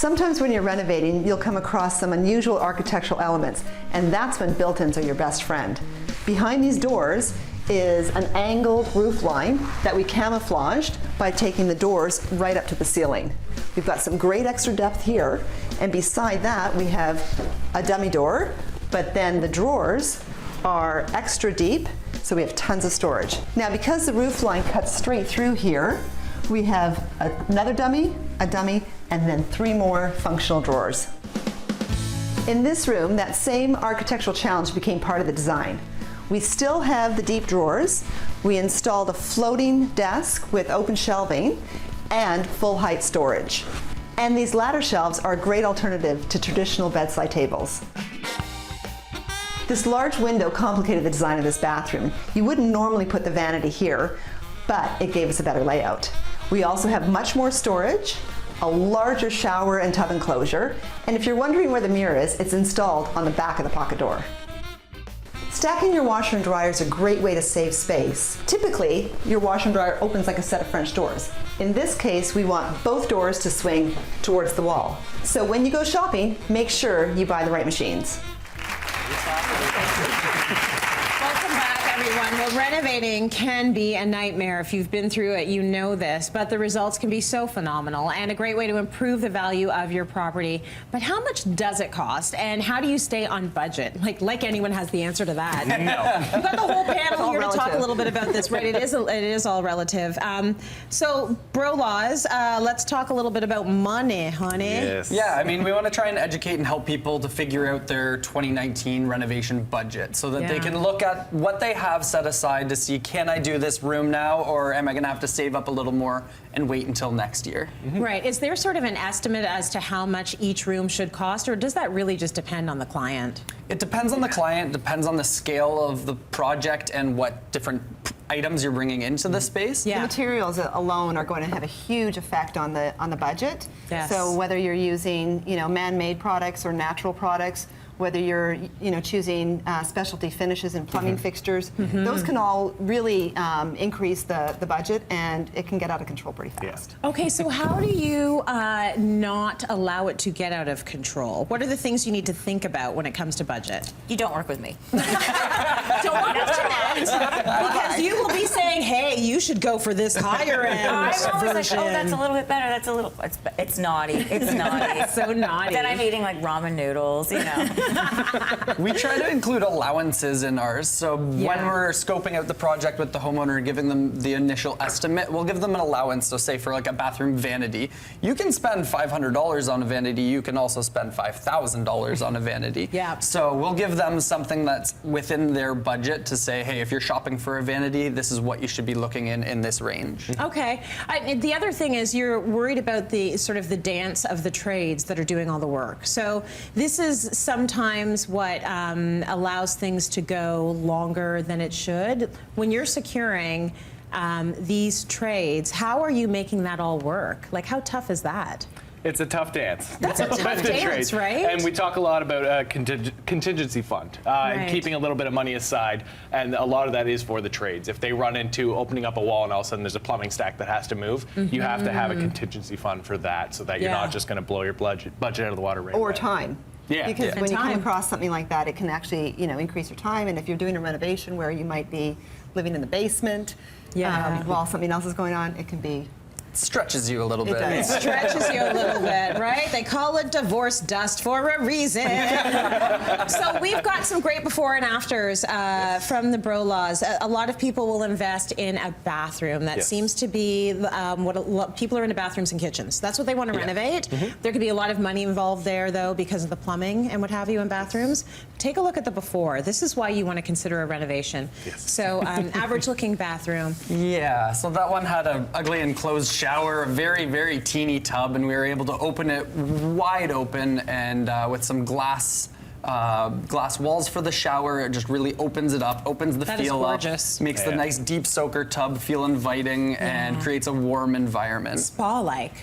Sometimes when you're renovating, you'll come across some unusual architectural elements, and that's when built-ins are your best friend. Behind these doors is an angled roof line that we camouflaged by taking the doors right up to the ceiling. We've got some great extra depth here, and beside that we have a dummy door, but then the drawers are extra deep, so we have tons of storage. Now, because the roof line cuts straight through here, we have another dummy, a dummy, and then 3 more functional drawers. In this room, that same architectural challenge became part of the design. We still have the deep drawers. We installed a floating desk with open shelving and full height storage. And these ladder shelves are a great alternative to traditional bedside tables. This large window complicated the design of this bathroom. You wouldn't normally put the vanity here, but it gave us a better layout. We also have much more storage, a larger shower and tub enclosure, and if you're wondering where the mirror is, it's installed on the back of the pocket door. Stacking your washer and dryer is a great way to save space. Typically, your washer and dryer opens like a set of French doors. In this case, we want both doors to swing towards the wall. So when you go shopping, make sure you buy the right machines. Welcome back, everyone. Well, renovating can be a nightmare. If you've been through it, you know this, but the results can be so phenomenal and a great way to improve the value of your property. But how much does it cost, and how do you stay on budget? Like anyone has the answer to that. No. We've got the whole panel here to talk a little bit about this, right? It is all relative. So, Bro Laws, let's talk a little bit about money, honey. Yes. Yeah, I mean, we want to try and educate and help people to figure out their 2019 renovation budget so that they can look at what they have set aside to see, can I do this room now, or am I going to have to save up a little more and wait until next year? Right. Is there sort of an estimate as to how much each room should cost, or does that really just depend on the client? It depends on the client, depends on the scale of the project and what different items you're bringing into the space. The materials alone are going to have a huge effect on the budget. Yes. So whether you're using, man-made products or natural products, whether you're, choosing specialty finishes and plumbing fixtures, those can all really increase the budget, and it can get out of control pretty fast. Okay, so how do you not allow it to get out of control? What are the things you need to think about when it comes to budget? You don't work with me. Don't work with Janette, because you will be saying, hey, you should go for this higher end I'm always version. like, oh, that's a little bit better. That's a little. It's naughty. It's naughty. It's so naughty. Then I'm eating like ramen noodles. We try to include allowances in ours, so when we're scoping out the project with the homeowner and giving them the initial estimate, we'll give them an allowance. So say for like a bathroom vanity, you can spend $500 on a vanity, you can also spend $5,000 on a vanity. So we'll give them something that's within their budget to say, hey, if you're shopping for a vanity, this is what you should be looking in this range. Okay. The other thing is you're worried about the sort of the dance of the trades that are doing all the work. So this is sometimes what allows things to go longer than it should. When you're securing these trades, how are you making that all work? Like, how tough is that? It's a tough dance. That's a tough dance, right? And we talk a lot about contingency fund and keeping a little bit of money aside, and a lot of that is for the trades. If they run into opening up a wall and all of a sudden there's a plumbing stack that has to move, you have to have a contingency fund for that, so that you're not just going to blow your budget out of the water right away. Or time. Because when you come across something like that, it can actually, increase your time. And if you're doing a renovation where you might be living in the basement while something else is going on, it can be. Stretches you a little bit. It stretches you a little bit, right? They call it divorce dust for a reason. So we've got some great before and afters from the Bro Laws. A lot of people will invest in a bathroom. That seems to be what people are into, bathrooms and kitchens. That's what they want to renovate. There could be a lot of money involved there, though, because of the plumbing and what have you in bathrooms. Take a look at the before. This is why you want to consider a renovation. So average-looking bathroom. Yeah, so that one had an ugly enclosed shower, a very, very teeny tub, and we were able to open it wide open and with some glass glass walls for the shower. It just really opens it up, opens the That is feel up, gorgeous. makes the nice deep soaker tub feel inviting, and creates a warm environment. Spa-like.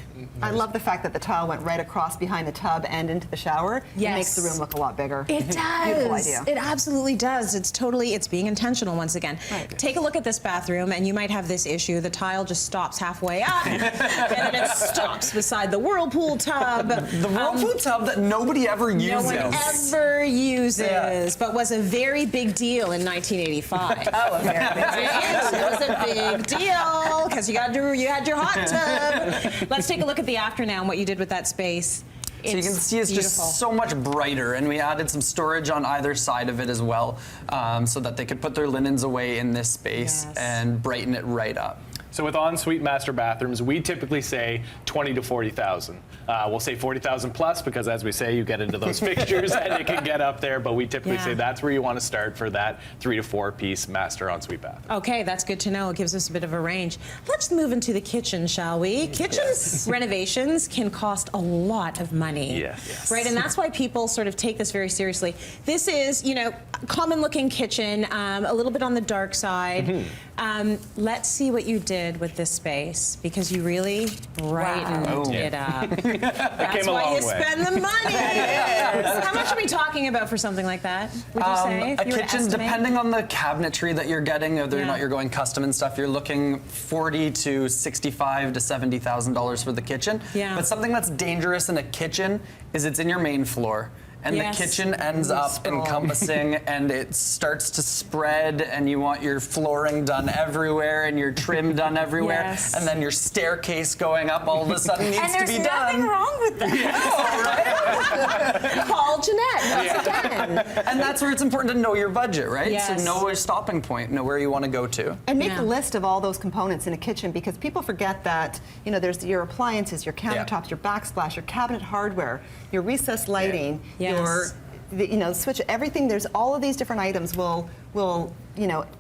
I love the fact that the tile went right across behind the tub and into the shower. Yes. It makes the room look a lot bigger. It does. Beautiful idea. It absolutely does. It's being intentional once again. Right. Take a look at this bathroom and you might have this issue. The tile just stops halfway up and then it stops beside the whirlpool tub. The whirlpool tub that nobody ever uses. No one ever uses, but was a very big deal in 1985. Oh, a very big deal. It was a big deal because you had your hot tub. Let's take a look at the after now and what you did with that space. So you can see it's beautiful. just so much brighter, and we added some storage on either side of it as well, so that they could put their linens away in this space and brighten it right up. So with ensuite master bathrooms, we typically say 20 to 40,000. We'll say 40,000 plus because, as we say, you get into those fixtures and it can get up there. But we typically say that's where you want to start for that 3 to 4 piece master ensuite bathroom. Okay, that's good to know. It gives us a bit of a range. Let's move into the kitchen, shall we? Kitchen renovations can cost a lot of money. Yes. Right, and that's why people sort of take this very seriously. This is, common-looking kitchen, a little bit on the dark side. Let's see what you did with this space because you really brightened it up. That's came a why long you way. spend the money. How much are we talking about for something like that? Would you say? A kitchen, depending on the cabinetry that you're getting, whether or not you're going custom and stuff, you're looking $40,000 to $65,000 to $70,000 for the kitchen. Yeah. But something that's dangerous in a kitchen is it's in your main floor. And the kitchen ends up encompassing and it starts to spread and you want your flooring done everywhere and your trim done everywhere. Yes. And then your staircase going up all of a sudden needs to be done. And there's nothing wrong with that. Call Janette once again. And that's where it's important to know your budget, right? Yes. So know your stopping point, know where you want to go to. And make a list of all those components in a kitchen because people forget that, there's your appliances, your countertops, your backsplash, your cabinet hardware, your recessed lighting, your switch, everything. There's all of these different items will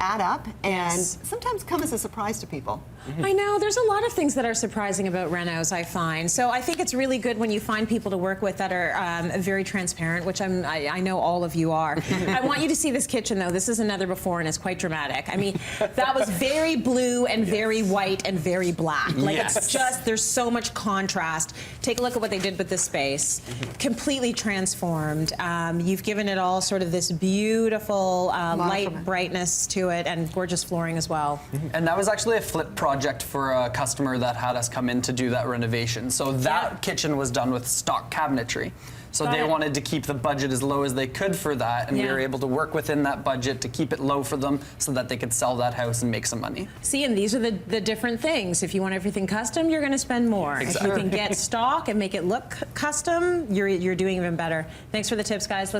add up and sometimes come as a surprise to people. I know, there's a lot of things that are surprising about renos, I find. So I think it's really good when you find people to work with that are very transparent, which I know all of you are. I want you to see this kitchen, though. This is another before, and it's quite dramatic. I mean, that was very blue and very white and very black. Like, it's just, there's so much contrast. Take a look at what they did with this space. Completely transformed. You've given it all sort of this beautiful light brightness to it and gorgeous flooring as well. And that was actually a flip project for a customer that had us come in to do that renovation. So that kitchen was done with stock cabinetry. So they wanted to keep the budget as low as they could for that, and we were able to work within that budget to keep it low for them so that they could sell that house and make some money. See, and these are the different things. If you want everything custom, you're going to spend more. If you can get stock and make it look custom, you're doing even better. Thanks for the tips, guys.